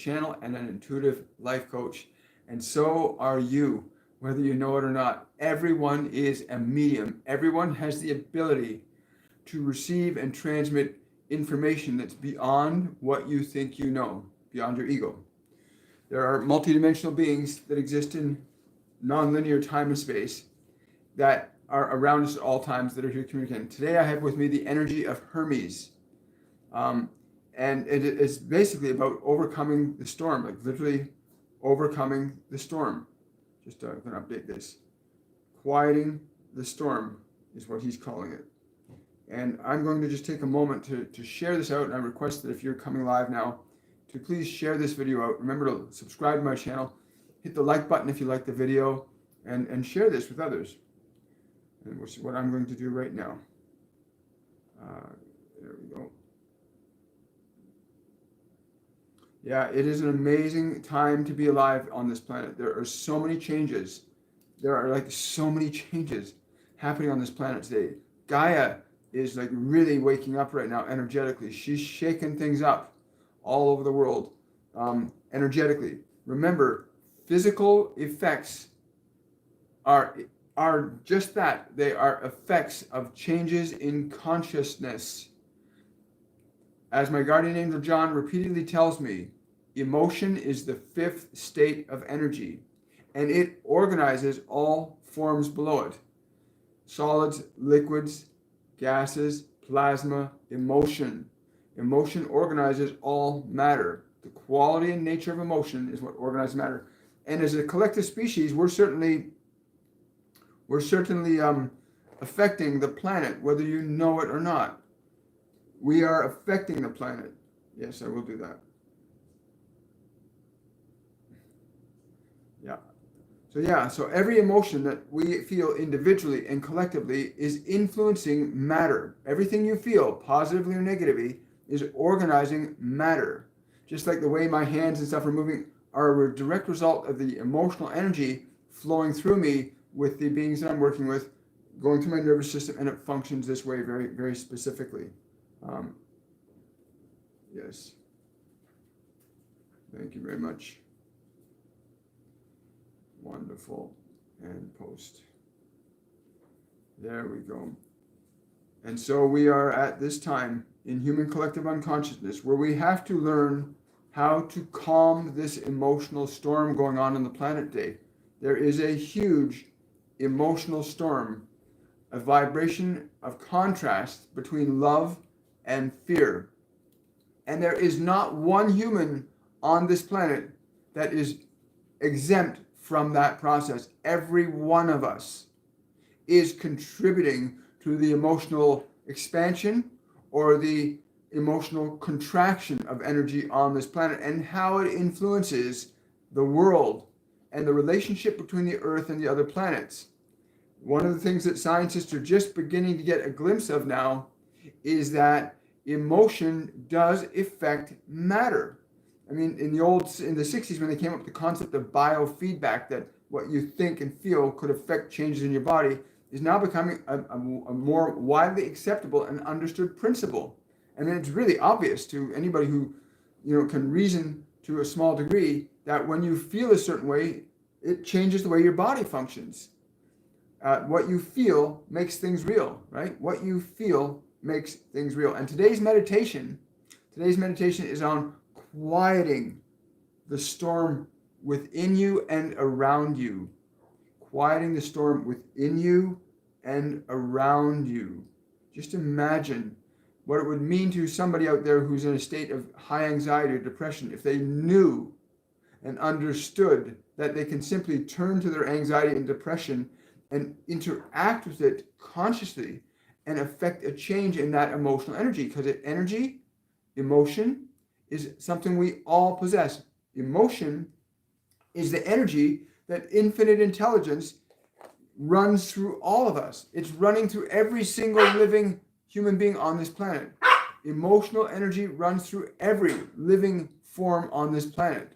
channel and an intuitive life coach. And so are you, whether you know it or not. Everyone is a medium. Everyone has the ability to receive and transmit information that's beyond what you think you know, beyond your ego. There are multidimensional beings that exist in nonlinear time and space that are around us at all times that are here communicating. Today I have with me the energy of Hermes. And it is basically about overcoming the storm, like literally overcoming the storm. Just going to update this. Quieting the storm is what he's calling it. And I'm going to just take a moment to share this out, and I request that if you're coming live now, to please share this video out. Remember to subscribe to my channel, hit the like button if you like the video, and share this with others. And which is what I'm going to do right now. There we go. Yeah, it is an amazing time to be alive on this planet. There are so many changes. There are like so many changes happening on this planet today. Gaia is like really waking up right now energetically. She's shaking things up all over the world energetically. Remember, physical effects are just that. They are effects of changes in consciousness. As my guardian angel John repeatedly tells me, emotion is the fifth state of energy, and it organizes all forms below it. Solids, liquids, gases, plasma, emotion. Emotion organizes all matter. The quality and nature of emotion is what organizes matter. And as a collective species, we're certainly affecting the planet, whether you know it or not. We are affecting the planet. Yes, I will do that. So every emotion that we feel individually and collectively is influencing matter. Everything you feel, positively or negatively, is organizing matter. Just like the way my hands and stuff are moving are a direct result of the emotional energy flowing through me with the beings that I'm working with, going through my nervous system, and it functions this way very, very specifically. Yes. Thank you very much. Wonderful. And post. There we go. And so we are at this time in human collective unconsciousness where we have to learn how to calm this emotional storm going on the planet today. There is a huge emotional storm, a vibration of contrast between love and fear. And there is not one human on this planet that is exempt from that process. Every one of us is contributing to the emotional expansion or the emotional contraction of energy on this planet and how it influences the world and the relationship between the Earth and the other planets. One of the things that scientists are just beginning to get a glimpse of now is that emotion does affect matter. I mean, in the 60s, when they came up with the concept of biofeedback, that what you think and feel could affect changes in your body, is now becoming a more widely acceptable and understood principle. I mean, it's really obvious to anybody who, can reason to a small degree that when you feel a certain way, it changes the way your body functions. What you feel makes things real, right? What you feel makes things real. And today's meditation is on quieting the storm within you and around you. Quieting the storm within you and around you. Just imagine what it would mean to somebody out there who's in a state of high anxiety or depression if they knew and understood that they can simply turn to their anxiety and depression and interact with it consciously and affect a change in that emotional energy. Because emotion is something we all possess. Emotion is the energy that infinite intelligence runs through all of us. It's running through every single living human being on this planet. Emotional energy runs through every living form on this planet.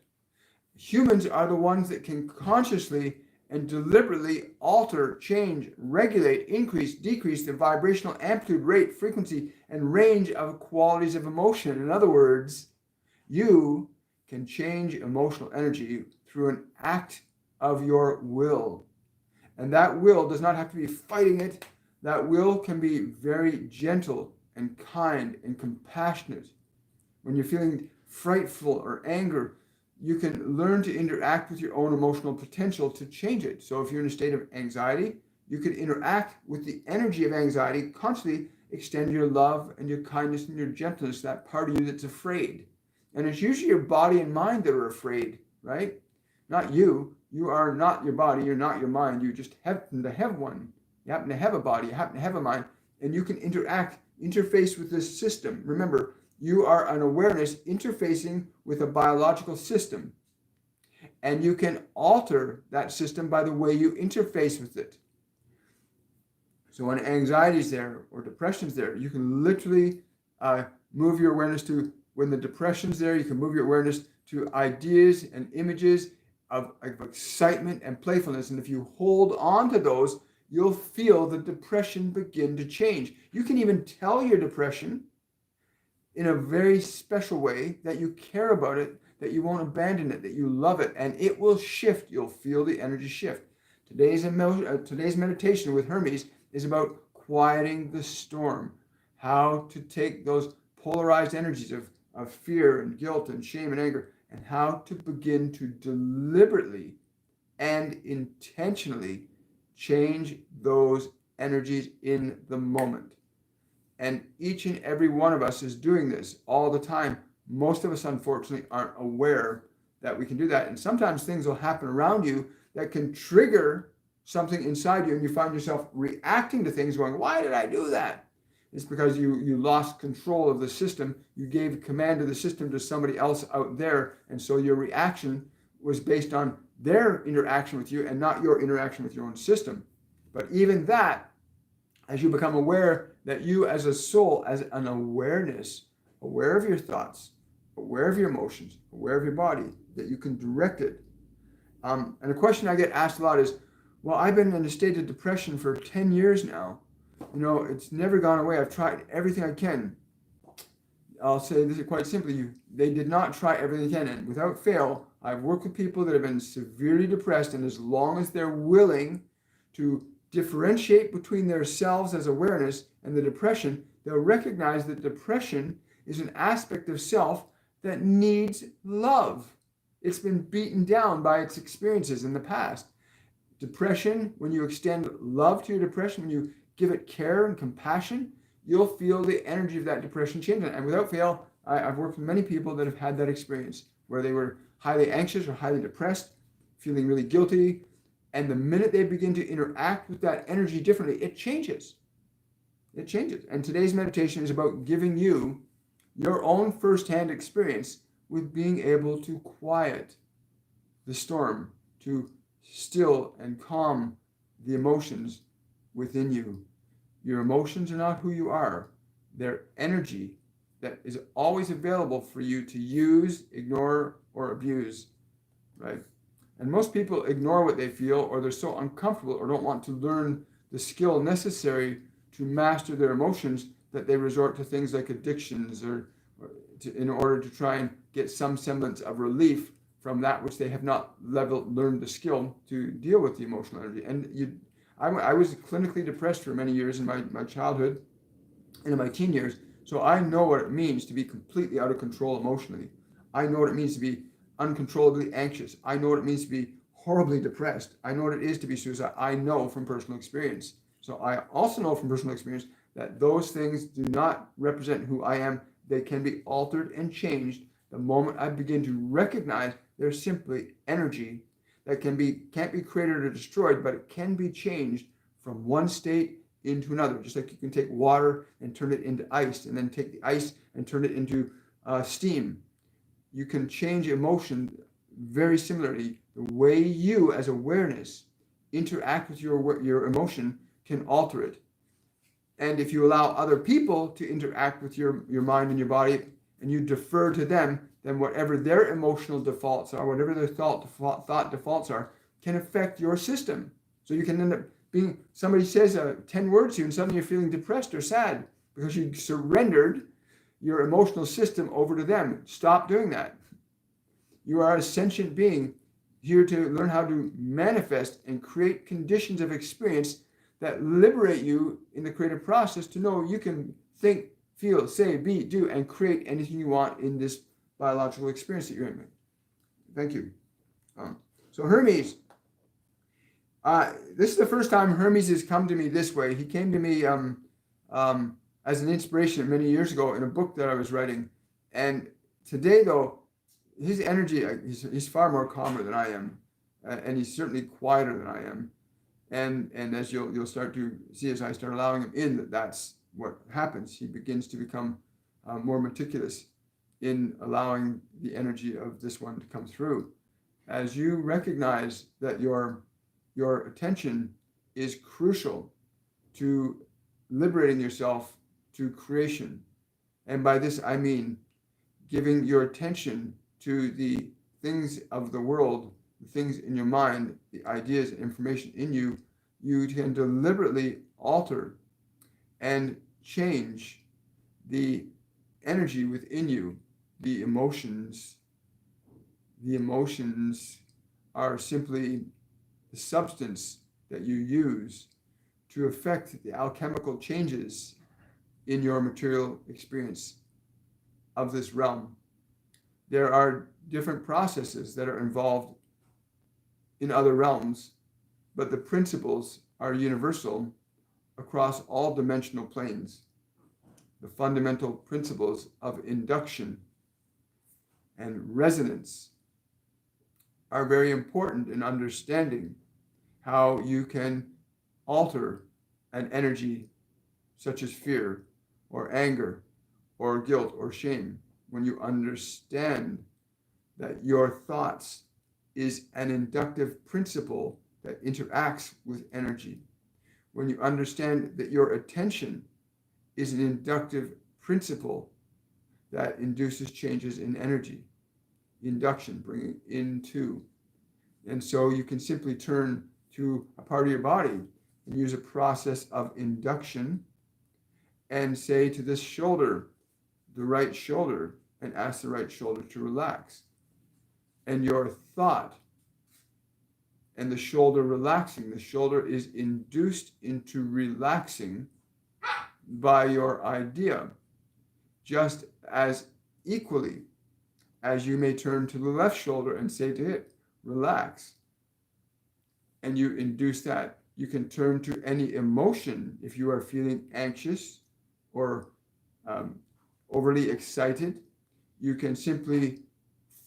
Humans are the ones that can consciously and deliberately alter, change, regulate, increase, decrease the vibrational amplitude, rate, frequency, and range of qualities of emotion. In other words, you can change emotional energy through an act of your will. And that will does not have to be fighting it. That will can be very gentle and kind and compassionate. When you're feeling frightful or anger, you can learn to interact with your own emotional potential to change it. So if you're in a state of anxiety, you can interact with the energy of anxiety, constantly extend your love and your kindness and your gentleness, that part of you that's afraid. And it's usually your body and mind that are afraid, right? Not you. You are not your body. You're not your mind. You just happen to have one. You happen to have a body. You happen to have a mind. And you can interface with this system. Remember, you are an awareness interfacing with a biological system. And you can alter that system by the way you interface with it. So when anxiety is there or depression is there, you can literally move your awareness to, when the depression's there, you can move your awareness to ideas and images of excitement and playfulness. And if you hold on to those, you'll feel the depression begin to change. You can even tell your depression in a very special way that you care about it, that you won't abandon it, that you love it, and it will shift. You'll feel the energy shift. Today's meditation with Hermes is about quieting the storm, how to take those polarized energies of fear and guilt and shame and anger, and how to begin to deliberately and intentionally change those energies in the moment. And each and every one of us is doing this all the time. Most of us, unfortunately, aren't aware that we can do that. And sometimes things will happen around you that can trigger something inside you, and you find yourself reacting to things going, why did I do that? It's because you lost control of the system. You gave command of the system to somebody else out there, and so your reaction was based on their interaction with you and not your interaction with your own system. But even that, as you become aware that you as a soul, as an awareness, aware of your thoughts, aware of your emotions, aware of your body, that you can direct it. And a question I get asked a lot is, well, I've been in a state of depression for 10 years now. You know, it's never gone away. I've tried everything I can. I'll say this quite simply. They did not try everything they can. And without fail, I've worked with people that have been severely depressed. And as long as they're willing to differentiate between themselves as awareness and the depression, they'll recognize that depression is an aspect of self that needs love. It's been beaten down by its experiences in the past. Depression, when you extend love to your depression, when you give it care and compassion, you'll feel the energy of that depression change. And without fail, I've worked with many people that have had that experience where they were highly anxious or highly depressed, feeling really guilty. And the minute they begin to interact with that energy differently, it changes. It changes. And today's meditation is about giving you your own firsthand experience with being able to quiet the storm, to still and calm the emotions within you. Your emotions are not who you are. They're energy that is always available for you to use, ignore, or abuse, right? And most people ignore what they feel, or they're so uncomfortable or don't want to learn the skill necessary to master their emotions that they resort to things like addictions in order to try and get some semblance of relief from that which they have not learned the skill to deal with the emotional energy. And I was clinically depressed for many years in my childhood and in my teen years, so I know what it means to be completely out of control emotionally. I know what it means to be uncontrollably anxious. I know what it means to be horribly depressed. I know what it is to be suicidal. I know from personal experience. So I also know from personal experience that those things do not represent who I am. They can be altered and changed the moment I begin to recognize they're simply energy that can't be created or destroyed, but it can be changed from one state into another. Just like you can take water and turn it into ice, and then take the ice and turn it into steam. You can change emotion very similarly. The way you, as awareness, interact with your emotion can alter it. And if you allow other people to interact with your mind and your body, and you defer to them, then whatever their emotional defaults are, whatever their thought defaults are, can affect your system. So you can end up being, somebody says 10 words to you and suddenly you're feeling depressed or sad because you surrendered your emotional system over to them. Stop doing that. You are a sentient being here to learn how to manifest and create conditions of experience that liberate you in the creative process to know you can think, feel, say, be, do, and create anything you want in this biological experience that you're in. Thank you. So Hermes, this is the first time Hermes has come to me this way. He came to me as an inspiration many years ago in a book that I was writing. And today, though, his energy, he's far more calmer than I am. And he's certainly quieter than I am. And as you'll start to see as I start allowing him in, that's what happens. He begins to become more meticulous in allowing the energy of this one to come through. As you recognize that your attention is crucial to liberating yourself to creation. And by this, I mean giving your attention to the things of the world, the things in your mind, the ideas and information in you, you can deliberately alter and change the energy within you, the emotions. The emotions are simply the substance that you use to affect the alchemical changes in your material experience of this realm. There are different processes that are involved in other realms, but the principles are universal across all dimensional planes. The fundamental principles of induction and resonance are very important in understanding how you can alter an energy such as fear or anger or guilt or shame when you understand that your thoughts is an inductive principle that interacts with energy. When you understand that your attention is an inductive principle that induces changes in energy, induction, bringing into. And so you can simply turn to a part of your body and use a process of induction and say to this shoulder, the right shoulder, and ask the right shoulder to relax. And your thought and the shoulder relaxing, the shoulder is induced into relaxing by your idea, just as equally as you may turn to the left shoulder and say to it, relax. And you induce that. You can turn to any emotion if you are feeling anxious or overly excited. You can simply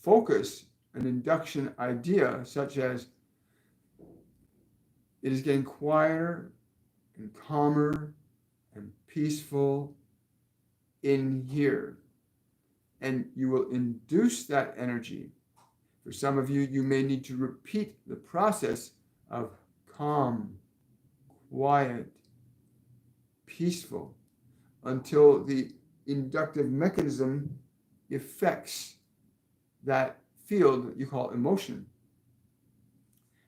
focus an induction idea such as it is getting quieter and calmer and peaceful in here. And you will induce that energy. For some of you, you may need to repeat the process of calm, quiet, peaceful, until the inductive mechanism affects that field that you call emotion.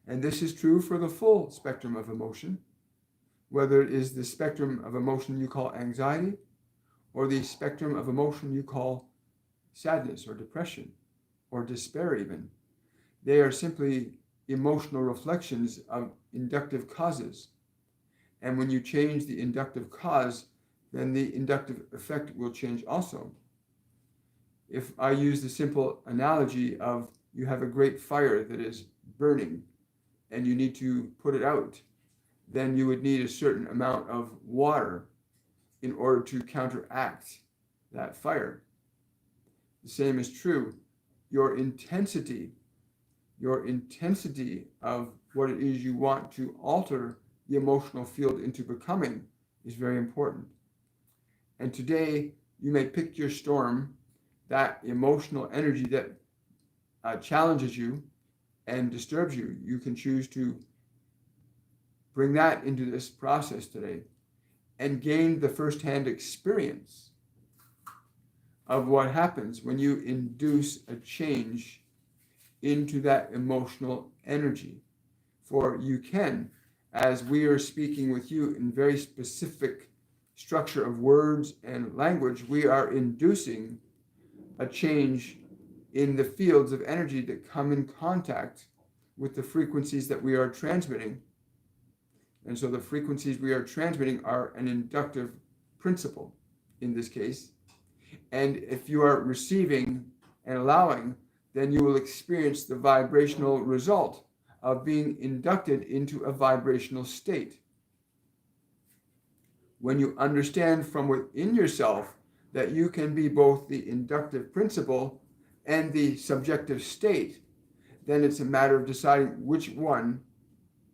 And this is true for the full spectrum of emotion, whether it is the spectrum of emotion you call anxiety or the spectrum of emotion you call sadness or depression or despair even. They are simply emotional reflections of inductive causes. And when you change the inductive cause, then the inductive effect will change also. If I use the simple analogy of you have a great fire that is burning and you need to put it out, then you would need a certain amount of water in order to counteract that fire. The same is true. Your intensity of what it is you want to alter the emotional field into becoming is very important. And today, you may pick your storm, that emotional energy that challenges you and disturbs you. You can choose to bring that into this process today and gain the firsthand experience of what happens when you induce a change into that emotional energy. For you can, as we are speaking with you in very specific structure of words and language, we are inducing a change in the fields of energy that come in contact with the frequencies that we are transmitting. And so the frequencies we are transmitting are an inductive principle in this case. And if you are receiving and allowing, then you will experience the vibrational result of being inducted into a vibrational state. When you understand from within yourself that you can be both the inductive principle and the subjective state, then it's a matter of deciding which one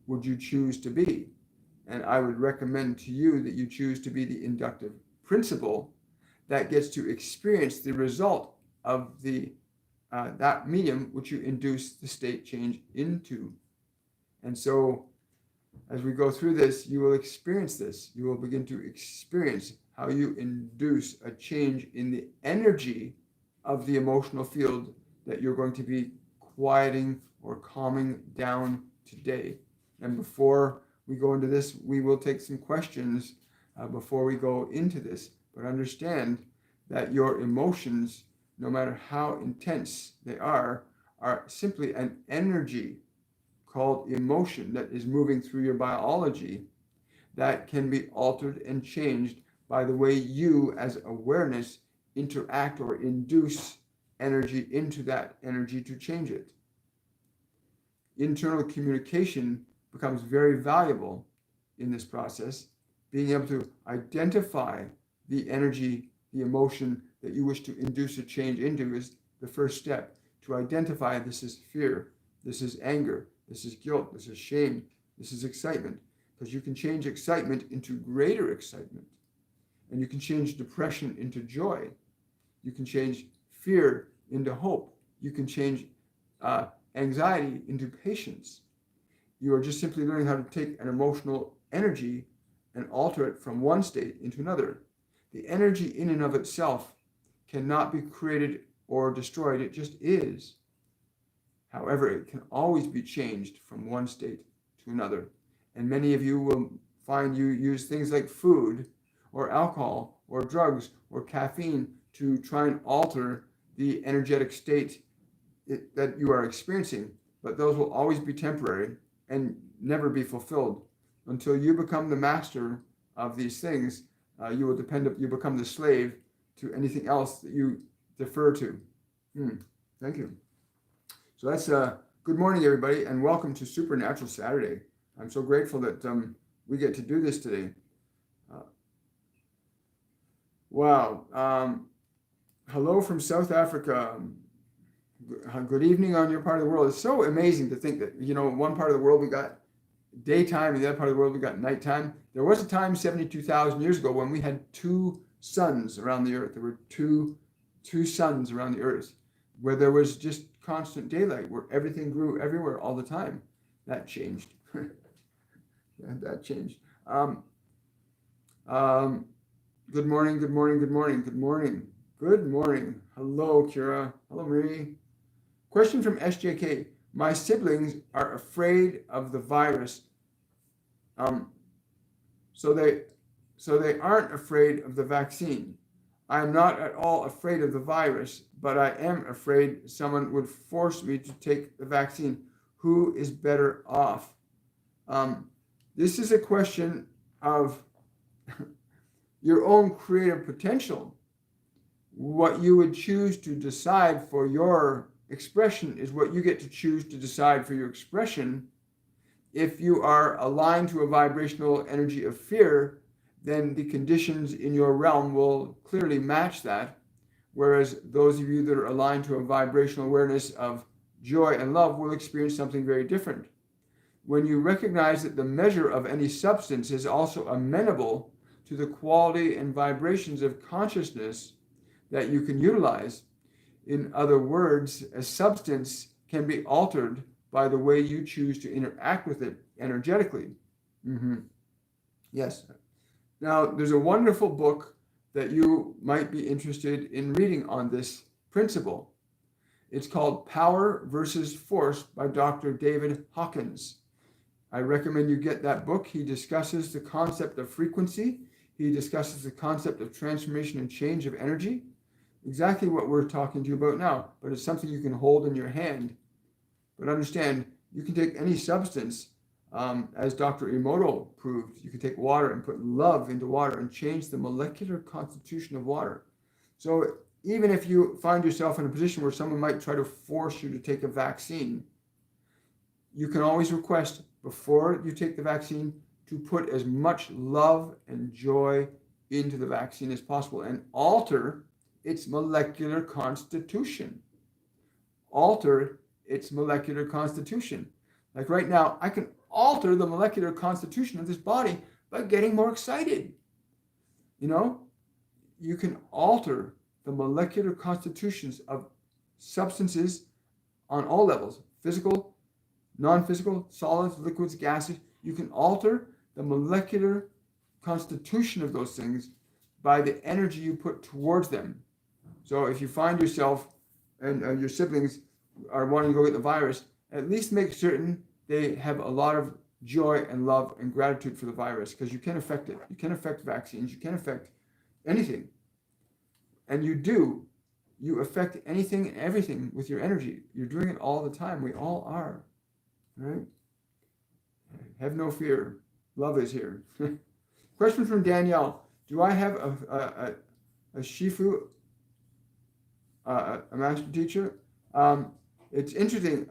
would you choose to be. And I would recommend to you that you choose to be the inductive principle that gets to experience the result of the that medium which you induce the state change into. And so as we go through this, you will experience this. You will begin to experience how you induce a change in the energy of the emotional field that you're going to be quieting or calming down today. And before we go into this, we will take some questions before we go into this. But understand that your emotions, no matter how intense they are simply an energy called emotion that is moving through your biology that can be altered and changed by the way you as awareness interact or induce energy into that energy to change it. Internal communication becomes very valuable in this process. Being able to identify the energy, the emotion that you wish to induce a change into is the first step. To identify this is fear, this is anger, this is guilt, this is shame, this is excitement. Because you can change excitement into greater excitement. And you can change depression into joy. You can change fear into hope. You can change anxiety into patience. You are just simply learning how to take an emotional energy and alter it from one state into another. The energy in and of itself cannot be created or destroyed. It just is. However, it can always be changed from one state to another. And many of you will find you use things like food or alcohol or drugs or caffeine to try and alter the energetic state that you are experiencing. But those will always be temporary and never be fulfilled. Until you become the master of these things, you become the slave to anything else that you defer to. Thank you. So that's good morning, everybody, and welcome to Supernatural Saturday. I'm so grateful that we get to do this today. Wow. Hello from South Africa. Good evening on your part of the world. It's so amazing to think that, one part of the world we got daytime and the other part of the world we got nighttime. There was a time 72,000 years ago when we had two suns around the earth. There were two suns around the earth where there was just constant daylight, where everything grew everywhere all the time. That changed. That changed. Good morning, good morning, good morning, good morning, good morning. Hello, Kira. Hello, Marie. Question from SJK. My siblings are afraid of the virus. So they aren't afraid of the vaccine. I'm not at all afraid of the virus, but I am afraid someone would force me to take the vaccine. Who is better off? This is a question of your own creative potential. What you would choose to decide for your expression is what you get to choose to decide for your expression. If you are aligned to a vibrational energy of fear, then the conditions in your realm will clearly match that. Whereas those of you that are aligned to a vibrational awareness of joy and love will experience something very different. When you recognize that the measure of any substance is also amenable to the quality and vibrations of consciousness that you can utilize. In other words, a substance can be altered by the way you choose to interact with it energetically. Yes. Now, there's a wonderful book that you might be interested in reading on this principle. It's called Power versus Force by Dr. David Hawkins. I recommend you get that book. He discusses the concept of frequency. He discusses the concept of transformation and change of energy. exactly what we're talking to you about now, but it's something you can hold in your hand. But understand, you can take any substance, as Dr. Emoto proved. You can take water and put love into water and change the molecular constitution of water. So even if you find yourself in a position where someone might try to force you to take a vaccine, you can always request before you take the vaccine to put as much love and joy into the vaccine as possible and alter its molecular constitution. Alter its molecular constitution. Like right now, I can alter the molecular constitution of this body by getting more excited. You know, you can alter the molecular constitutions of substances on all levels, physical, non-physical, solids, liquids, gases. You can alter the molecular constitution of those things by the energy you put towards them. So if you find yourself and your siblings are wanting to go get the virus, at least make certain they have a lot of joy and love and gratitude for the virus, because you can affect it. You can affect vaccines. You can affect anything. And you affect anything and everything with your energy. You're doing it all the time. We all are. Right? Have no fear. Love is here. Question from Danielle. Do I have a Shifu, a master teacher? It's interesting.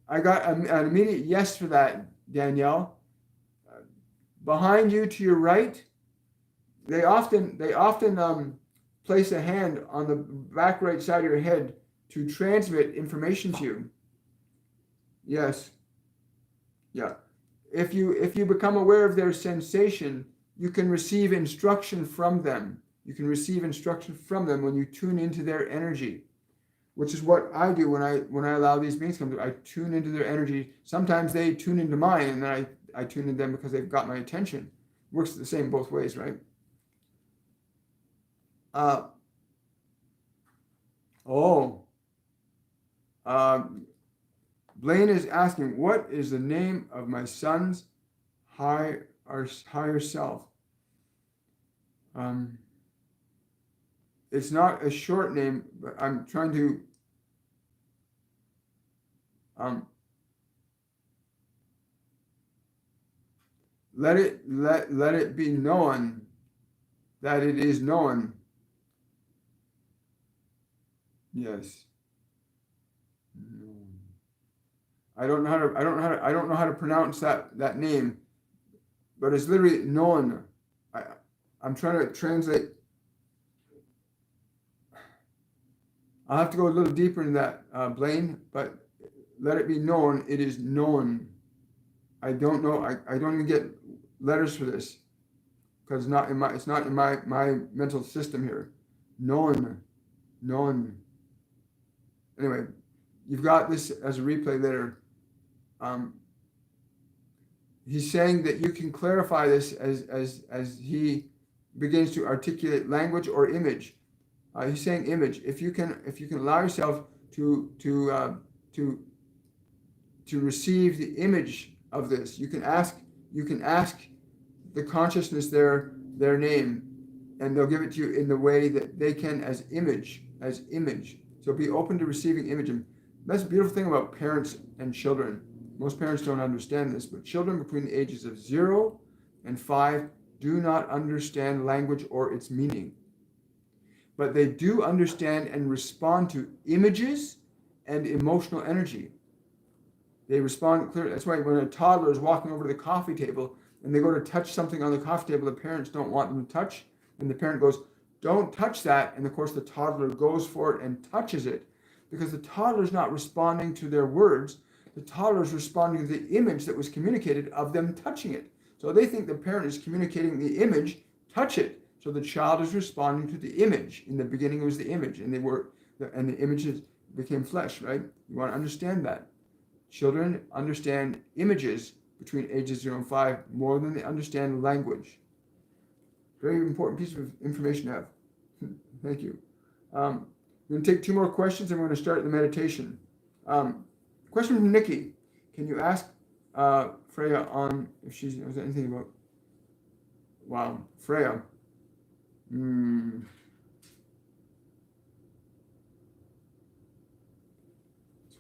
I got an immediate yes for that, Danielle. Behind you to your right, they often place a hand on the back right side of your head to transmit information to you. Yes. Yeah. If you become aware of their sensation, you can receive instruction from them. You can receive instruction from them when you tune into their energy, which is what I do when I allow these beings to come through. I tune into their energy. Sometimes they tune into mine, and then I tune into them because they've got my attention. Works the same both ways, right? Blaine is asking, what is the name of my son's higher self? It's not a short name, but I'm trying to let it be known that it is known. Yes. I don't know how to pronounce that name, but it's literally known. I'm trying to translate. I'll have to go a little deeper in that, Blaine, but let it be known, it is known. I don't know, I don't even get letters for this, because it's not in my mental system here. Known. Anyway, you've got this as a replay later. He's saying that you can clarify this as he begins to articulate language or image. He's saying image. If you can allow yourself to receive the image of this, you can ask the consciousness their name, and they'll give it to you in the way that they can as image. So be open to receiving image. And that's the beautiful thing about parents and children. Most parents don't understand this, but children between the ages of 0 and 5 do not understand language or its meaning. But they do understand and respond to images and emotional energy. They respond clearly. That's why when a toddler is walking over to the coffee table and they go to touch something on the coffee table the parents don't want them to touch, and the parent goes, "Don't touch that." And of course the toddler goes for it and touches it, because the toddler is not responding to their words. The toddler is responding to the image that was communicated of them touching it. So they think the parent is communicating the image, touch it. So the child is responding to the image. In the beginning it was the image, and the images became flesh, right? You want to understand that. Children understand images between ages 0 and 5 more than they understand language. Very important piece of information to have. Thank you. I'm going to take 2 more questions, and we're going to start the meditation. Question from Nikki. Can you ask Freya on if she knows anything about Freya?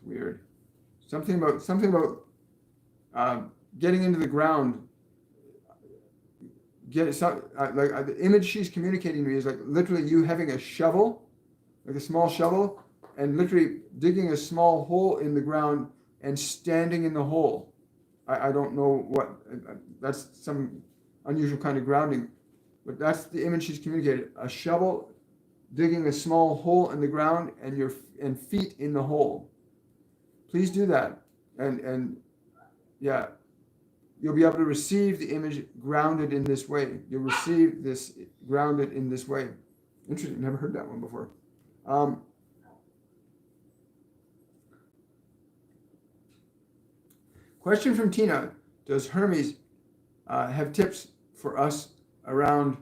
weird. Something about getting into the ground. The image she's communicating to me is like literally you having a shovel, like a small shovel, and literally digging a small hole in the ground and standing in the hole. I don't know what, that's some unusual kind of grounding, but that's the image she's communicated. A shovel digging a small hole in the ground and feet in the hole. Please do that. And yeah, you'll be able to receive the image grounded in this way. You'll receive this grounded in this way. Interesting, never heard that one before. Question from Tina. Does Hermes have tips for us around,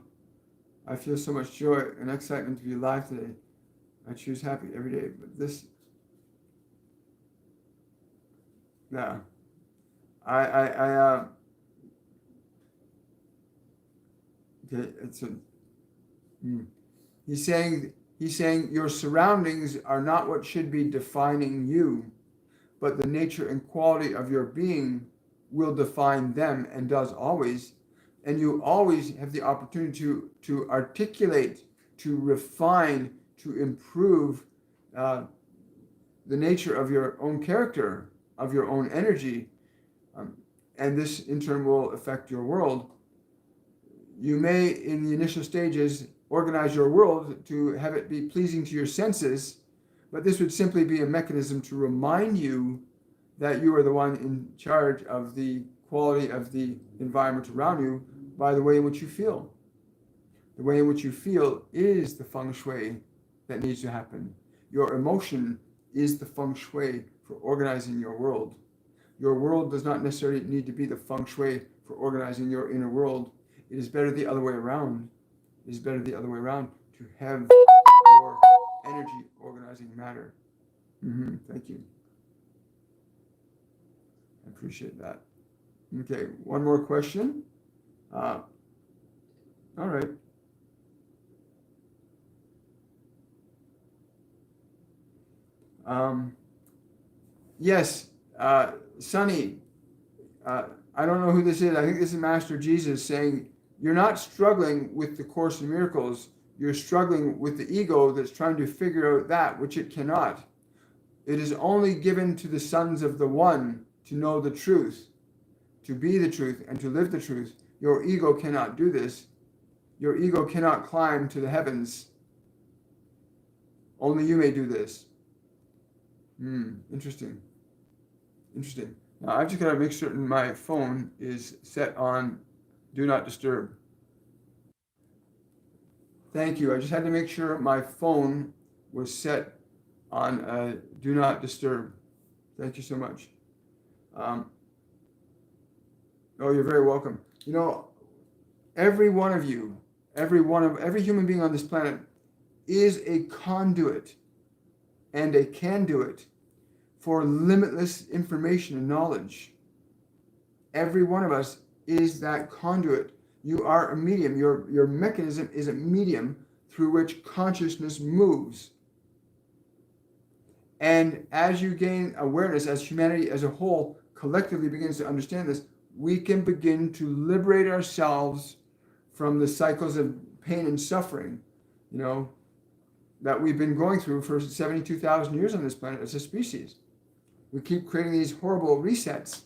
I feel so much joy and excitement to be alive today. I choose happy every day. But this, yeah. Okay, he's saying your surroundings are not what should be defining you, but the nature and quality of your being will define them and does always. And you always have the opportunity to articulate, to refine, to improve the nature of your own character, of your own energy. And this in turn will affect your world. You may, in the initial stages, organize your world to have it be pleasing to your senses, but this would simply be a mechanism to remind you that you are the one in charge of the quality of the environment around you by the way in which you feel. The way in which you feel is the feng shui that needs to happen. Your emotion is the feng shui for organizing your world. Your world does not necessarily need to be the feng shui for organizing your inner world. It is better the other way around. It is better the other way around to have your energy organizing matter. Thank you. I appreciate that. Okay, one more question. All right. Yes, Sunny, I don't know who this is. I think this is Master Jesus saying, you're not struggling with the Course in Miracles. You're struggling with the ego that's trying to figure out that which it cannot. It is only given to the sons of the One to know the truth, to be the truth, and to live the truth. Your ego cannot do this. Your ego cannot climb to the heavens. Only you may do this. Interesting. Now, I've just got to make certain my phone is set on Do Not Disturb. Thank you. I just had to make sure my phone was set on Do Not Disturb. Thank you so much. Oh, you're very welcome. You know, every one of you, every human being on this planet is a conduit and a conduit for limitless information and knowledge. Every one of us is that conduit. You are a medium. Your mechanism is a medium through which consciousness moves. And as you gain awareness, as humanity as a whole collectively begins to understand this, we can begin to liberate ourselves from the cycles of pain and suffering, that we've been going through for 72,000 years on this planet as a species. We keep creating these horrible resets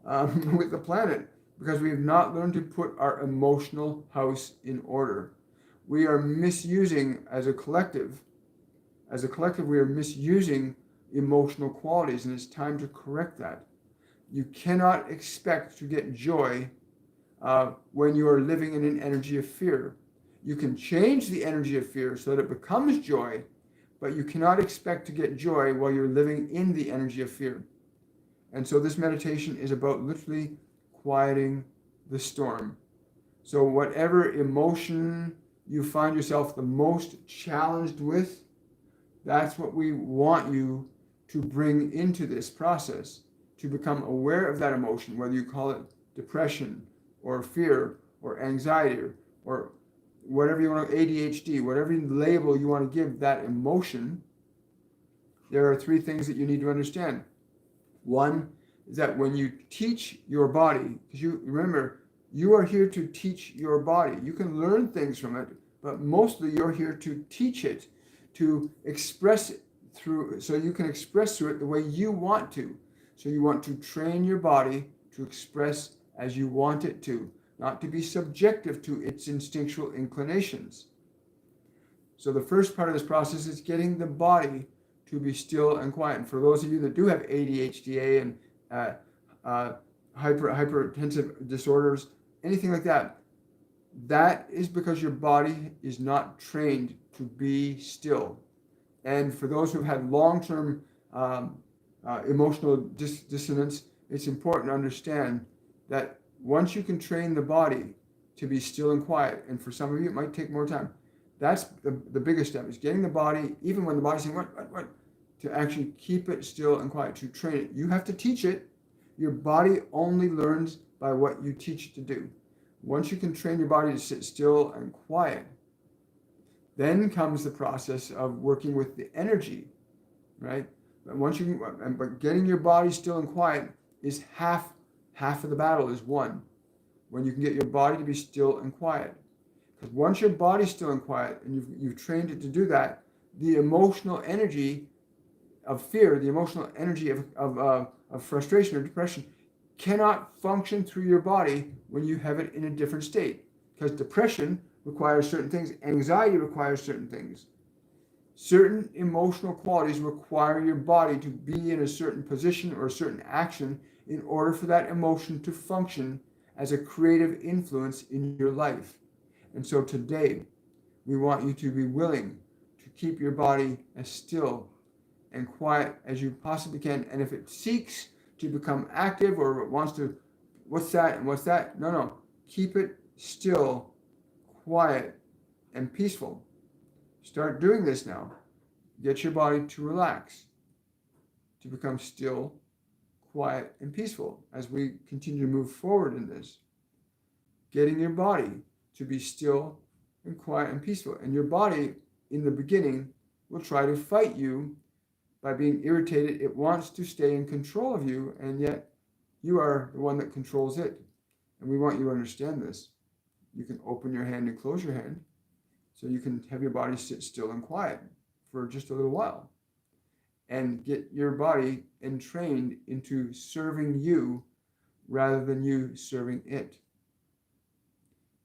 with the planet because we have not learned to put our emotional house in order. We are misusing, as a collective, we are misusing emotional qualities, and it's time to correct that. You cannot expect to get joy when you are living in an energy of fear. You can change the energy of fear so that it becomes joy, but you cannot expect to get joy while you're living in the energy of fear. And so this meditation is about literally quieting the storm. So whatever emotion you find yourself the most challenged with, that's what we want you to bring into this process, to become aware of that emotion, whether you call it depression or fear or anxiety or whatever you want, ADHD, whatever label you want to give that emotion. there are three things that you need to understand. One is that when you teach your body, because you remember, you are here to teach your body. You can learn things from it, but mostly you're here to teach it, to express it through, so you can express through it the way you want to. So you want to train your body to express as you want it to, not to be subjective to its instinctual inclinations. So the first part of this process is getting the body to be still and quiet. And for those of you that do have ADHD and uh, uh, hypertensive disorders, anything like that, that is because your body is not trained to be still. And for those who've had long-term emotional dissonance, it's important to understand that once you can train the body to be still and quiet, and for some of you it might take more time, that's the biggest step, is getting the body, even when the body's saying, what, to actually keep it still and quiet, to train it. You have to teach it. Your body only learns by what you teach it to do. Once you can train your body to sit still and quiet, then comes the process of working with the energy, right? But getting your body still and quiet is half of the battle is won. When you can get your body to be still and quiet. Because once your body's still and quiet, and you've trained it to do that, the emotional energy of fear, the emotional energy of frustration or depression cannot function through your body when you have it in a different state. Because depression requires certain things, anxiety requires certain things. Certain emotional qualities require your body to be in a certain position or a certain action in order for that emotion to function as a creative influence in your life. And so today, we want you to be willing to keep your body as still and quiet as you possibly can. And if it seeks to become active or it wants to, what's that and what's that? No. Keep it still, quiet, and peaceful. Start doing this now. Get your body to relax, to become still, quiet, and peaceful as we continue to move forward in this. Getting your body to be still and quiet and peaceful. And your body, in the beginning, will try to fight you by being irritated. It wants to stay in control of you, and yet you are the one that controls it. And we want you to understand this. You can open your hand and close your hand, so you can have your body sit still and quiet for just a little while. And get your body entrained into serving you rather than you serving it.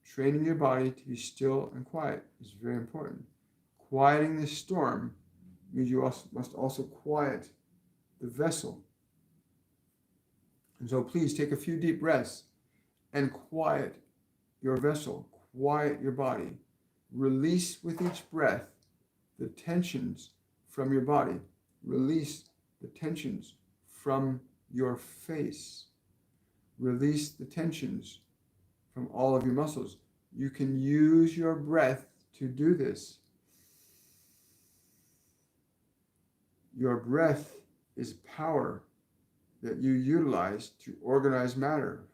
Training your body to be still and quiet is very important. Quieting the storm means you must also quiet the vessel. And so please take a few deep breaths and quiet your vessel, quiet your body. Release with each breath the tensions from your body. Release the tensions from your face. Release the tensions from all of your muscles. You can use your breath to do this. Your breath is power that you utilize to organize matter.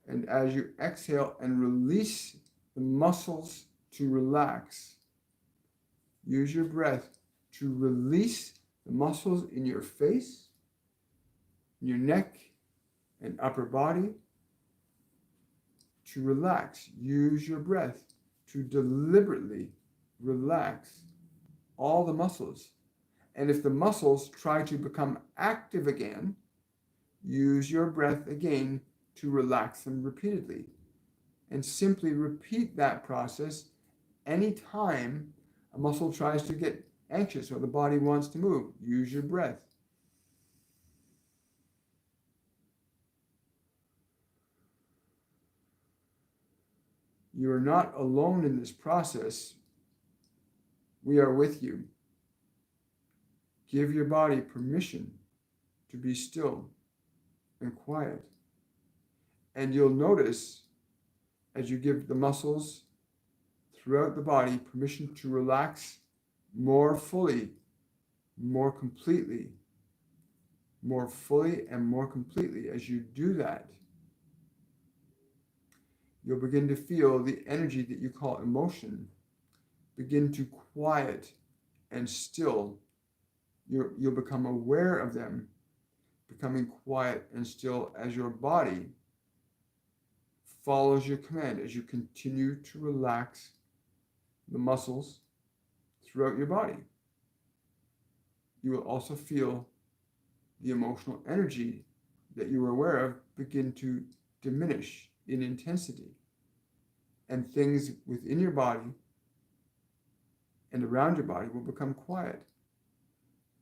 And as you exhale and release the muscles to relax, use your breath to release the muscles in your face, your neck, and upper body to relax. Use your breath to deliberately relax all the muscles. And if the muscles try to become active again, use your breath again to relax them repeatedly. And simply repeat that process anytime a muscle tries to get anxious or the body wants to move. Use your breath. You are not alone in this process. We are with you. Give your body permission to be still and quiet. And you'll notice as you give the muscles throughout the body permission to relax more fully, more completely, more fully and more completely. As you do that, you'll begin to feel the energy that you call emotion begin to quiet and still You'll become aware of them, becoming quiet and still as your body follows your command, as you continue to relax the muscles throughout your body. You will also feel the emotional energy that you were aware of begin to diminish in intensity, and things within your body and around your body will become quiet.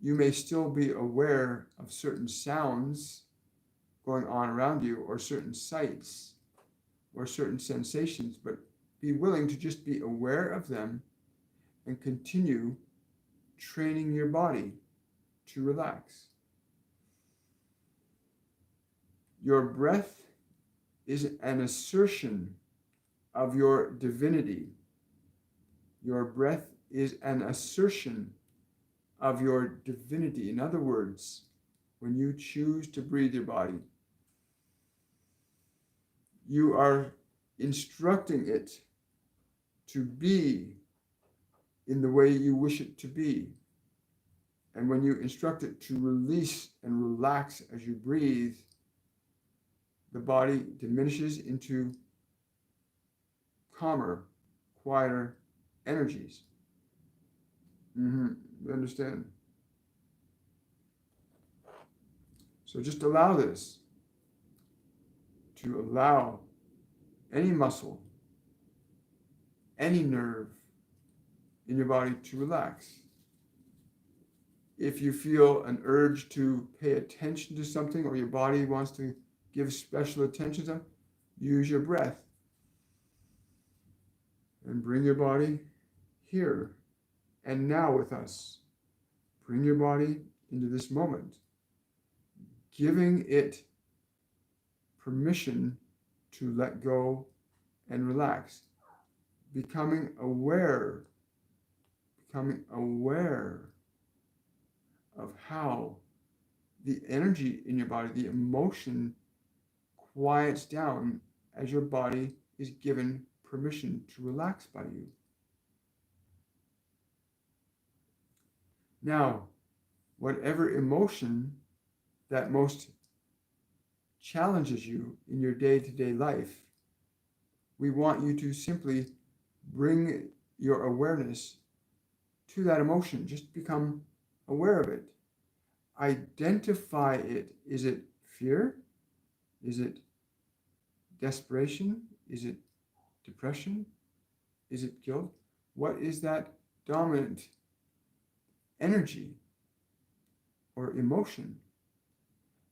You may still be aware of certain sounds going on around you, or certain sights, or certain sensations, but be willing to just be aware of them and continue training your body to relax. Your breath is an assertion of your divinity. Your breath is an assertion of your divinity. In other words, when you choose to breathe your body, you are instructing it to be in the way you wish it to be. And when you instruct it to release and relax as you breathe, the body diminishes into calmer, quieter energies. You understand? So just allow this, to allow any muscle, any nerve in your body to relax. If you feel an urge to pay attention to something, or your body wants to give special attention to, use your breath and bring your body here and now with us. Bring your body into this moment, giving it permission to let go and relax, becoming aware of how the energy in your body, the emotion, quiets down as your body is given permission to relax by you. Now, whatever emotion that most challenges you in your day-to-day life, we want you to simply bring your awareness to that emotion. Just become aware of it. Identify it. Is it fear? Is it desperation? Is it depression? Is it guilt? What is that dominant energy or emotion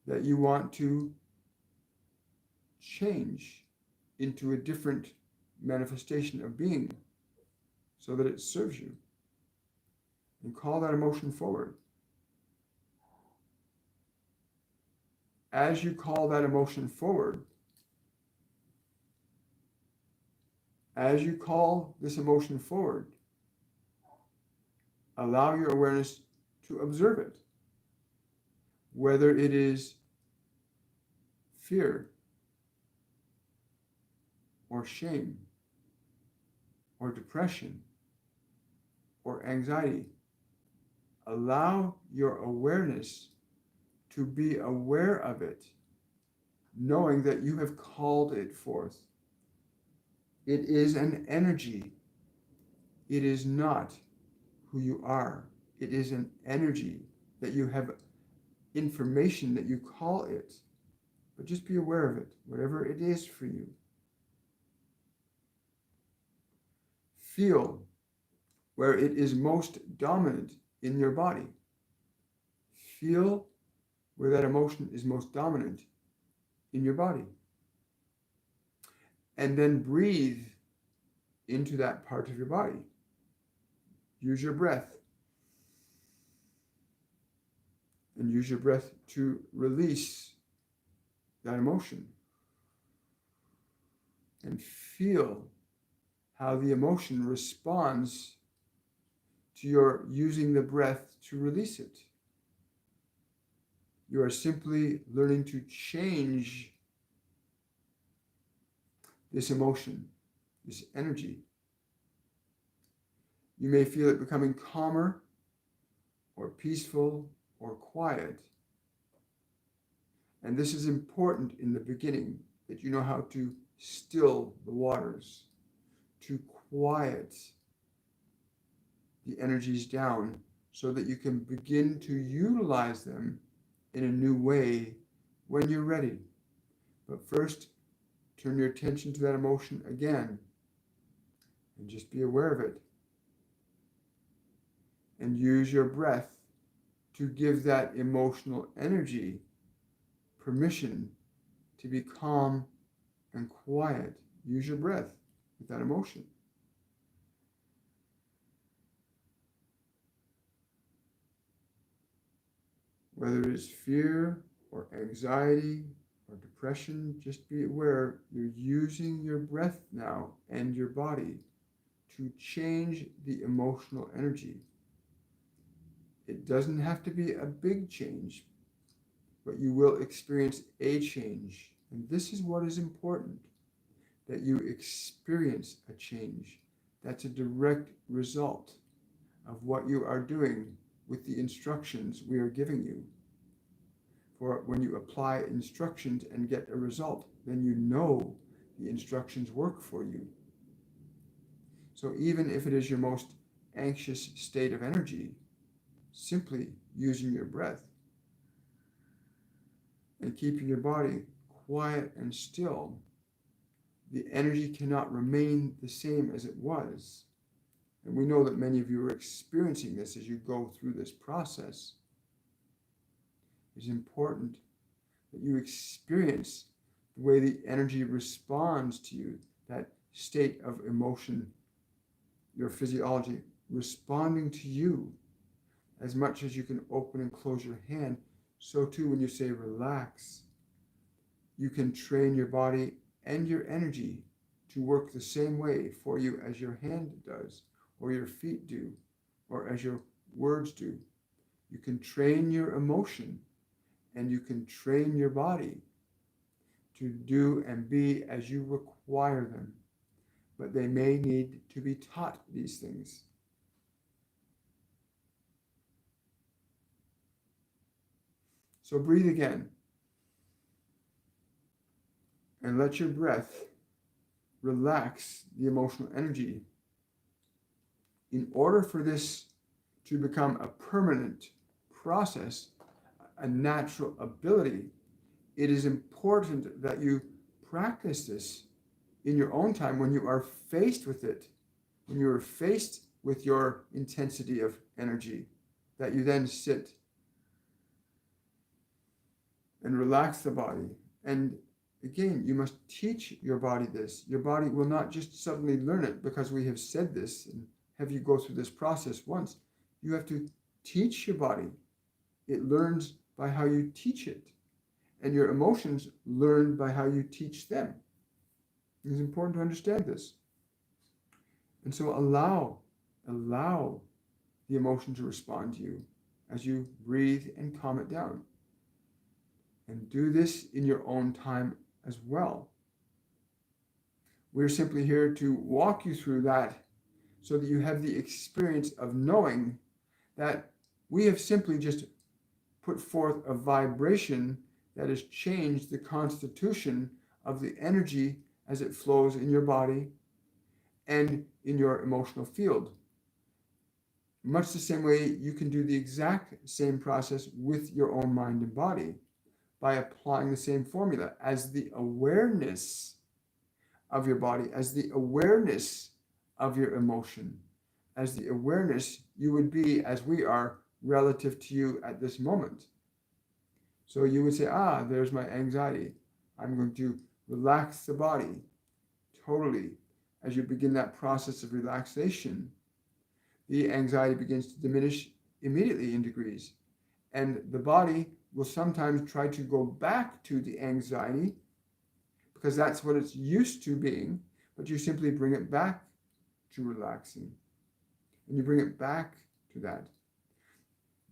that you want to change into a different manifestation of being so that it serves you? And call that emotion forward. As you call that emotion forward, as you call this emotion forward, allow your awareness to observe it. Whether it is fear or shame or depression or anxiety, allow your awareness to be aware of it, knowing that you have called it forth. It is an energy. It is not who you are. It is an energy that you have information that you call it. But just be aware of it, whatever it is for you. Feel where it is most dominant in your body. Feel where that emotion is most dominant in your body. And then breathe into that part of your body. Use your breath. And use your breath to release that emotion. And feel how the emotion responds to your using the breath to release it. You are simply learning to change this emotion, this energy. You may feel it becoming calmer or peaceful or quiet. And this is important in the beginning, that you know how to still the waters, to quiet the energies down so that you can begin to utilize them in a new way when you're ready. But first, turn your attention to that emotion again and just be aware of it. And use your breath to give that emotional energy permission to be calm and quiet. Use your breath with that emotion. Whether it is fear or anxiety or depression, just be aware you're using your breath now and your body to change the emotional energy. It doesn't have to be a big change, but you will experience a change. And this is what is important, that you experience a change. That's a direct result of what you are doing with the instructions we are giving you. For when you apply instructions and get a result, then you know the instructions work for you. So even if it is your most anxious state of energy, simply using your breath and keeping your body quiet and still, the energy cannot remain the same as it was. And we know that many of you are experiencing this as you go through this process. It's important that you experience the way the energy responds to you, that state of emotion, your physiology responding to you. As much as you can open and close your hand, so too when you say relax, you can train your body and your energy to work the same way for you as your hand does, or your feet do, or as your words do. You can train your emotion and you can train your body to do and be as you require them. But they may need to be taught these things. So breathe again and let your breath relax the emotional energy. In order for this to become a permanent process, a natural ability, it is important that you practice this in your own time when you are faced with it, when you are faced with your intensity of energy, that you then sit and relax the body. And again, you must teach your body this. Your body will not just suddenly learn it because we have said this and have you go through this process once. You have to teach your body. It learns by how you teach it. And your emotions learn by how you teach them. It's important to understand this. And so allow the emotion to respond to you as you breathe and calm it down. And do this in your own time as well. We're simply here to walk you through that so that you have the experience of knowing that we have simply just put forth a vibration that has changed the constitution of the energy as it flows in your body and in your emotional field. Much the same way you can do the exact same process with your own mind and body by applying the same formula as the awareness of your body, as the awareness of your emotion, as the awareness you would be as we are relative to you at this moment. So you would say, there's my anxiety. I'm going to relax the body totally. As you begin that process of relaxation, the anxiety begins to diminish immediately in degrees. And the body will sometimes try to go back to the anxiety because that's what it's used to being, but you simply bring it back to relaxing. And you bring it back to that.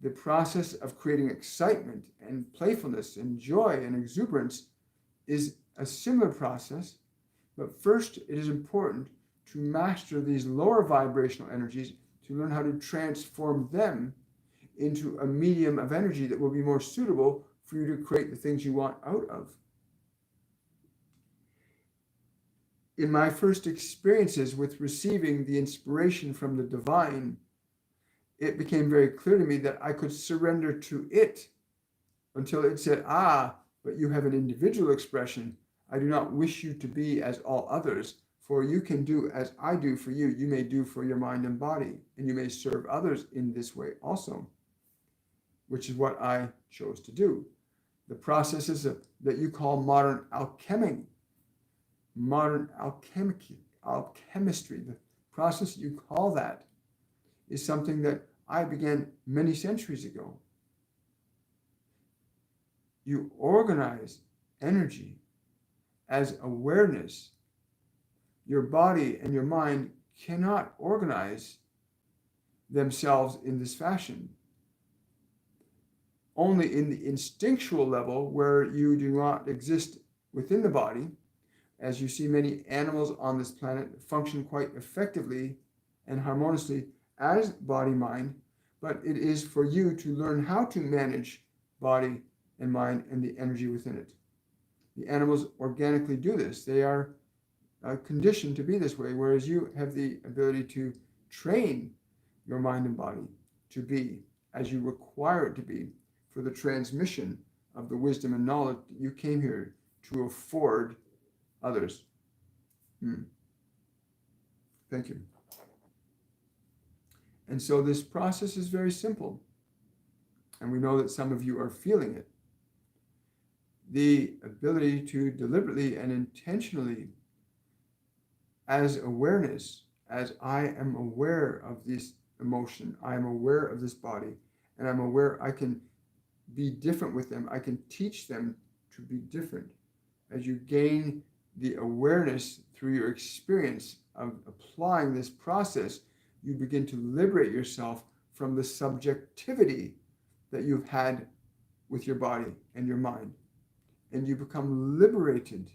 The process of creating excitement and playfulness and joy and exuberance is a similar process, but first it is important to master these lower vibrational energies, to learn how to transform them into a medium of energy that will be more suitable for you to create the things you want out of. In my first experiences with receiving the inspiration from the divine, it became very clear to me that I could surrender to it until it said, but you have an individual expression. I do not wish you to be as all others, for you can do as I do for you. You may do for your mind and body, and you may serve others in this way also, which is what I chose to do. The processes that you call modern alchemy, alchemistry, the process you call that, is something that I began many centuries ago. You organize energy as awareness. Your body and your mind cannot organize themselves in this fashion. Only in the instinctual level, where you do not exist within the body, as you see many animals on this planet function quite effectively and harmoniously as body-mind, but it is for you to learn how to manage body and mind and the energy within it. The animals organically do this. They are conditioned to be this way, whereas you have the ability to train your mind and body to be as you require it to be for the transmission of the wisdom and knowledge that you came here to afford others. Thank you. And so this process is very simple. And we know that some of you are feeling it. The ability to deliberately and intentionally, as awareness, as I am aware of this emotion, I am aware of this body, and I'm aware I can be different with them. I can teach them to be different. As you gain the awareness through your experience of applying this process, you begin to liberate yourself from the subjectivity that you've had with your body and your mind. And you become liberated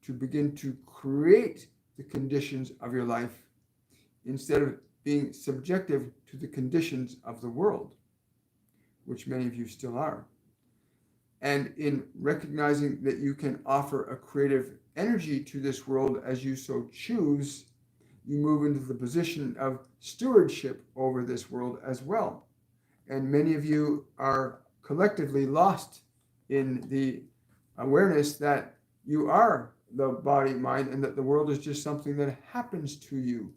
to begin to create the conditions of your life instead of being subjective to the conditions of the world, which many of you still are. And in recognizing that you can offer a creative energy to this world as you so choose, you move into the position of stewardship over this world as well. And many of you are collectively lost in the awareness that you are the body, mind, and that the world is just something that happens to you.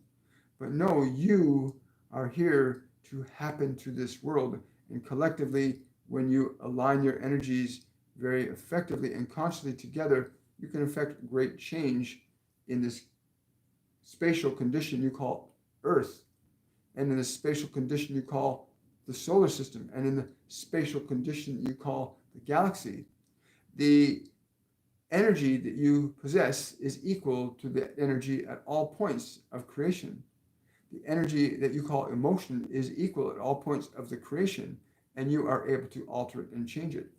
But no, you are here to happen to this world. And collectively, when you align your energies very effectively and consciously together, you can affect great change in this spatial condition you call Earth, and in the spatial condition you call the solar system, and in the spatial condition you call the galaxy. The energy that you possess is equal to the energy at all points of creation. The energy that you call emotion is equal at all points of the creation, and you are able to alter it and change it,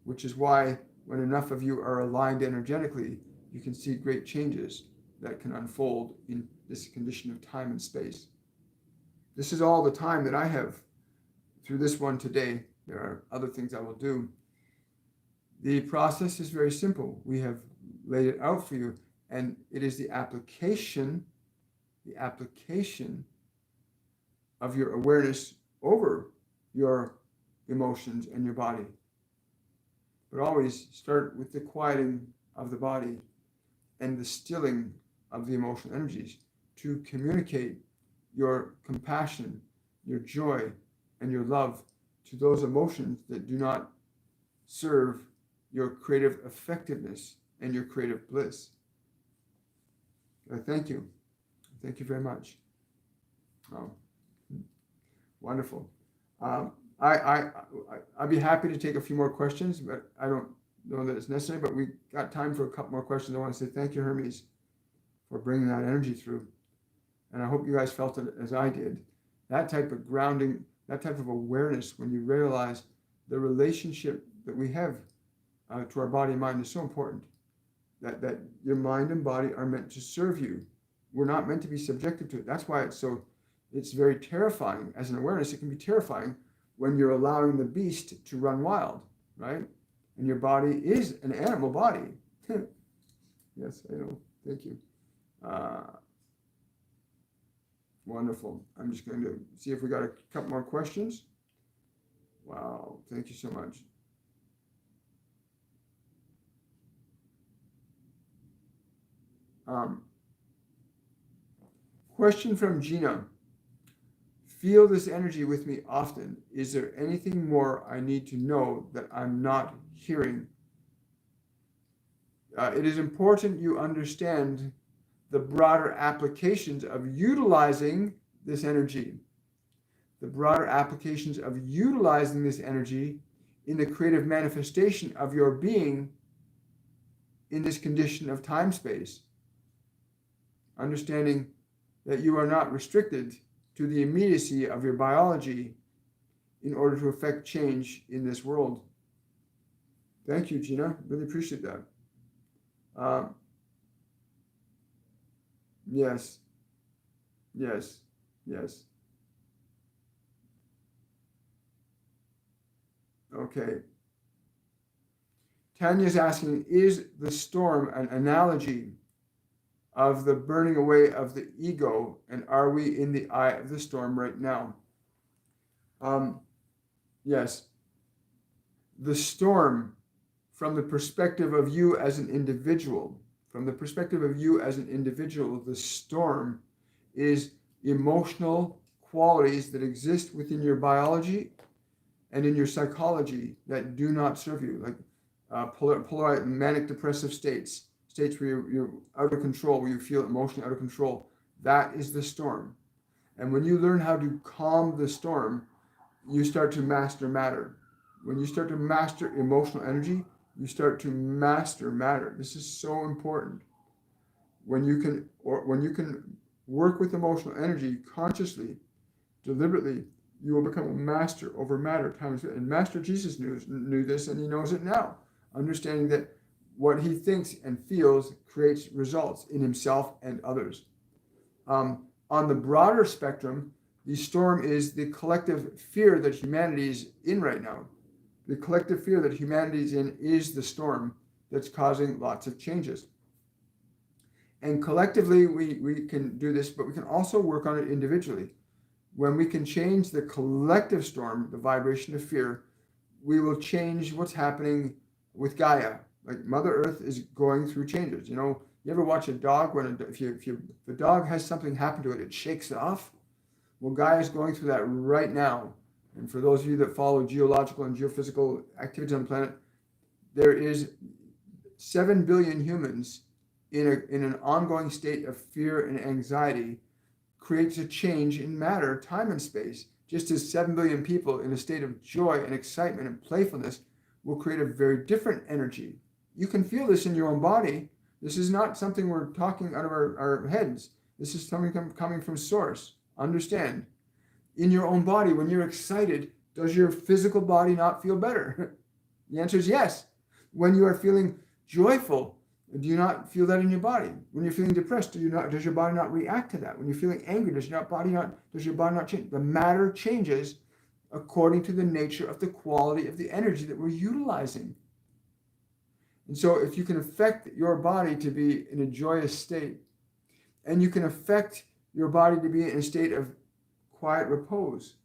which is why when enough of you are aligned energetically, you can see great changes that can unfold in this condition of time and space. This is all the time that I have through this one today. There are other things I will do. The process is very simple. We have laid it out for you, and it is the application of your awareness over your emotions and your body. But always start with the quieting of the body and the stilling of the emotional energies to communicate your compassion, your joy, and your love to those emotions that do not serve your creative effectiveness and your creative bliss. Thank you. Thank you very much. Oh, wonderful. I'd be happy to take a few more questions, but I don't know that it's necessary, but we got time for a couple more questions. I want to say thank you, Hermes, for bringing that energy through. And I hope you guys felt it as I did. That type of grounding, that type of awareness, when you realize the relationship that we have to our body and mind is so important, that your mind and body are meant to serve you. We're not meant to be subjected to it. That's why it's so It's very terrifying. As an awareness, it can be terrifying when you're allowing the beast to run wild, right? And your body is an animal body. Yes, I know. Thank you. Wonderful. I'm just going to see if we got a couple more questions. Wow. Thank you so much. Question from Gina. Feel this energy with me often. Is there anything more I need to know that I'm not hearing? It is important you understand the broader applications of utilizing this energy. The broader applications of utilizing this energy in the creative manifestation of your being in this condition of time-space. Understanding that you are not restricted to the immediacy of your biology in order to affect change in this world. Thank you, Gina. Really appreciate that. Yes. Okay. Tanya's asking, is the storm an analogy of the burning away of the ego, and are we in the eye of the storm right now? Yes. The storm, from the perspective of you as an individual, the storm is emotional qualities that exist within your biology and in your psychology that do not serve you, like polar manic depressive states where you're out of control, where you feel emotionally out of control. That is the storm. And when you learn how to calm the storm, you start to master matter. When you start to master emotional energy, you start to master matter. This is so important. When you can work with emotional energy consciously, deliberately, you will become a master over matter. And Master Jesus knew this, and he knows it now. Understanding that what he thinks and feels creates results in himself and others. On the broader spectrum, the storm is the collective fear that humanity is in right now. The collective fear that humanity is in is the storm that's causing lots of changes. And collectively, we can do this, but we can also work on it individually. When we can change the collective storm, the vibration of fear, we will change what's happening with Gaia. Like Mother Earth is going through changes. You ever watch a dog if the dog has something happen to it, it shakes it off? Well, Gaia is going through that right now. And for those of you that follow geological and geophysical activities on the planet, there is 7 billion humans in an ongoing state of fear and anxiety creates a change in matter, time, and space. Just as 7 billion people in a state of joy and excitement and playfulness will create a very different energy. You can feel this in your own body. This is not something we're talking out of our heads. This is something coming from source. Understand. In your own body, when you're excited, does your physical body not feel better? The answer is yes. When you are feeling joyful, do you not feel that in your body? When you're feeling depressed, does your body not react to that? When you're feeling angry, does your body not change? The matter changes according to the nature of the quality of the energy that we're utilizing. And so if you can affect your body to be in a joyous state, and you can affect your body to be in a state of quiet repose,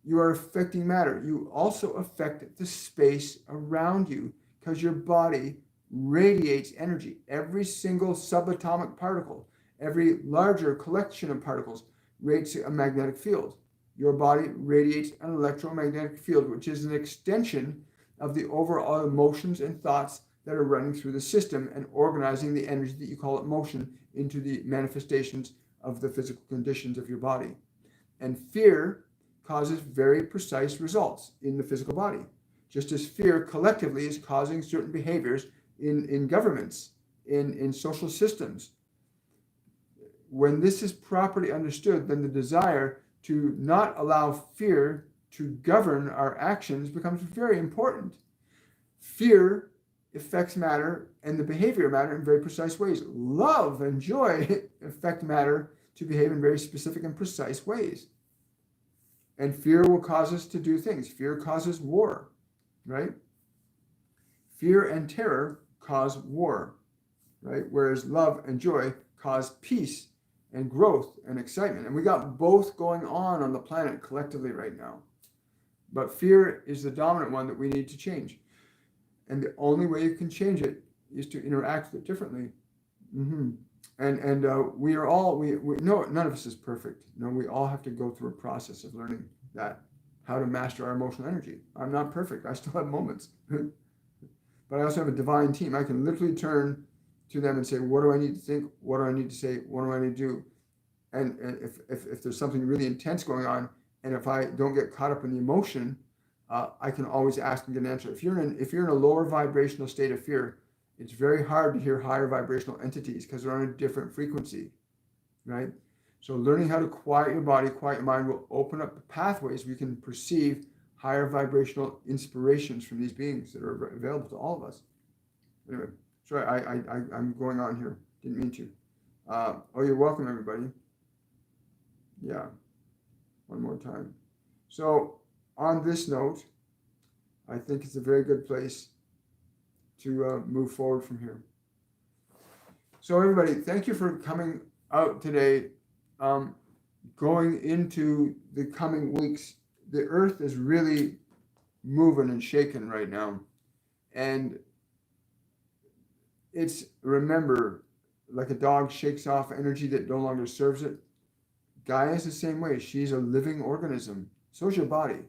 you are affecting matter. You also affect the space around you because your body radiates energy. Every single subatomic particle, every larger collection of particles radiates a magnetic field. Your body radiates an electromagnetic field, which is an extension of the overall emotions and thoughts that are running through the system and organizing the energy that you call it motion into the manifestations of the physical conditions of your body. And fear causes very precise results in the physical body, just as fear collectively is causing certain behaviors in governments, in social systems. When this is properly understood, then the desire to not allow fear to govern our actions becomes very important. Fear affects matter and the behavior of matter in very precise ways. Love and joy affect matter to behave in very specific and precise ways. And fear will cause us to do things. Fear causes war, right? Fear and terror cause war, right? Whereas love and joy cause peace and growth and excitement. And we got both going on the planet collectively right now. But fear is the dominant one that we need to change. And the only way you can change it is to interact with it differently. And we are all, we no, none of us is perfect. No, we all have to go through a process of learning that, how to master our emotional energy. I'm not perfect. I still have moments. But I also have a divine team. I can literally turn to them and say, what do I need to think? What do I need to say? What do I need to do? And if there's something really intense going on, and if I don't get caught up in the emotion, I can always ask and get an answer. If you're in a lower vibrational state of fear, it's very hard to hear higher vibrational entities because they're on a different frequency, right? So learning how to quiet your body, quiet your mind will open up the pathways we can perceive higher vibrational inspirations from these beings that are available to all of us. Anyway, sorry, I'm going on here. Didn't mean to. Oh, you're welcome, everybody. Yeah, one more time. So on this note, I think it's a very good place to move forward from here. So everybody, thank you for coming out today. Going into the coming weeks, the earth is really moving and shaking right now. And it's, remember, like a dog shakes off energy that no longer serves it. Gaia is the same way. She's a living organism. So is your body.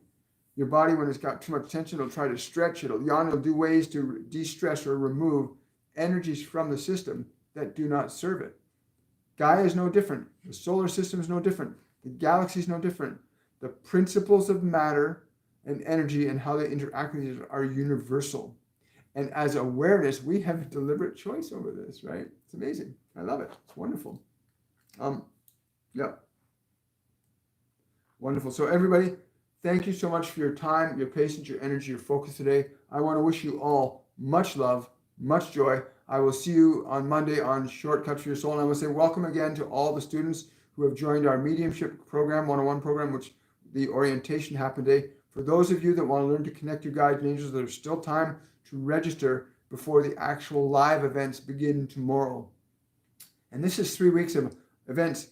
Your body, when it's got too much tension, it'll try to stretch. It'll yawn. It'll do ways to de-stress or remove energies from the system that do not serve it. Gaia is no different. The solar system is no different. The galaxy is no different. The principles of matter and energy and how they interact with each other are universal. And as awareness, we have a deliberate choice over this, right? It's amazing. I love it. It's wonderful. Yeah. Wonderful. So everybody, thank you so much for your time, your patience, your energy, your focus today. I want to wish you all much love, much joy. I will see you on Monday on Shortcuts for Your Soul. And I want to say welcome again to all the students who have joined our mediumship program, 101 program, which the orientation happened today. For those of you that want to learn to connect your guides and angels, there's still time to register before the actual live events begin tomorrow. And this is 3 weeks of events,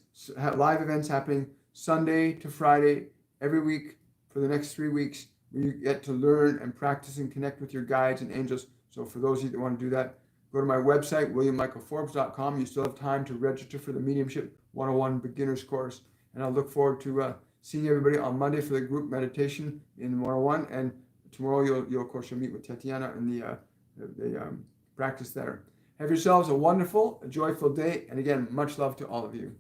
live events happening Sunday to Friday every week for the next 3 weeks, where you get to learn and practice and connect with your guides and angels. So for those of you that want to do that, go to my website, williammichaelforbes.com. You still have time to register for the Mediumship 101 Beginners course. And I'll look forward to seeing everybody on Monday for the group meditation in 101. And tomorrow you'll of course meet with Tatiana in the practice there. Have yourselves a wonderful, a joyful day. And again, much love to all of you.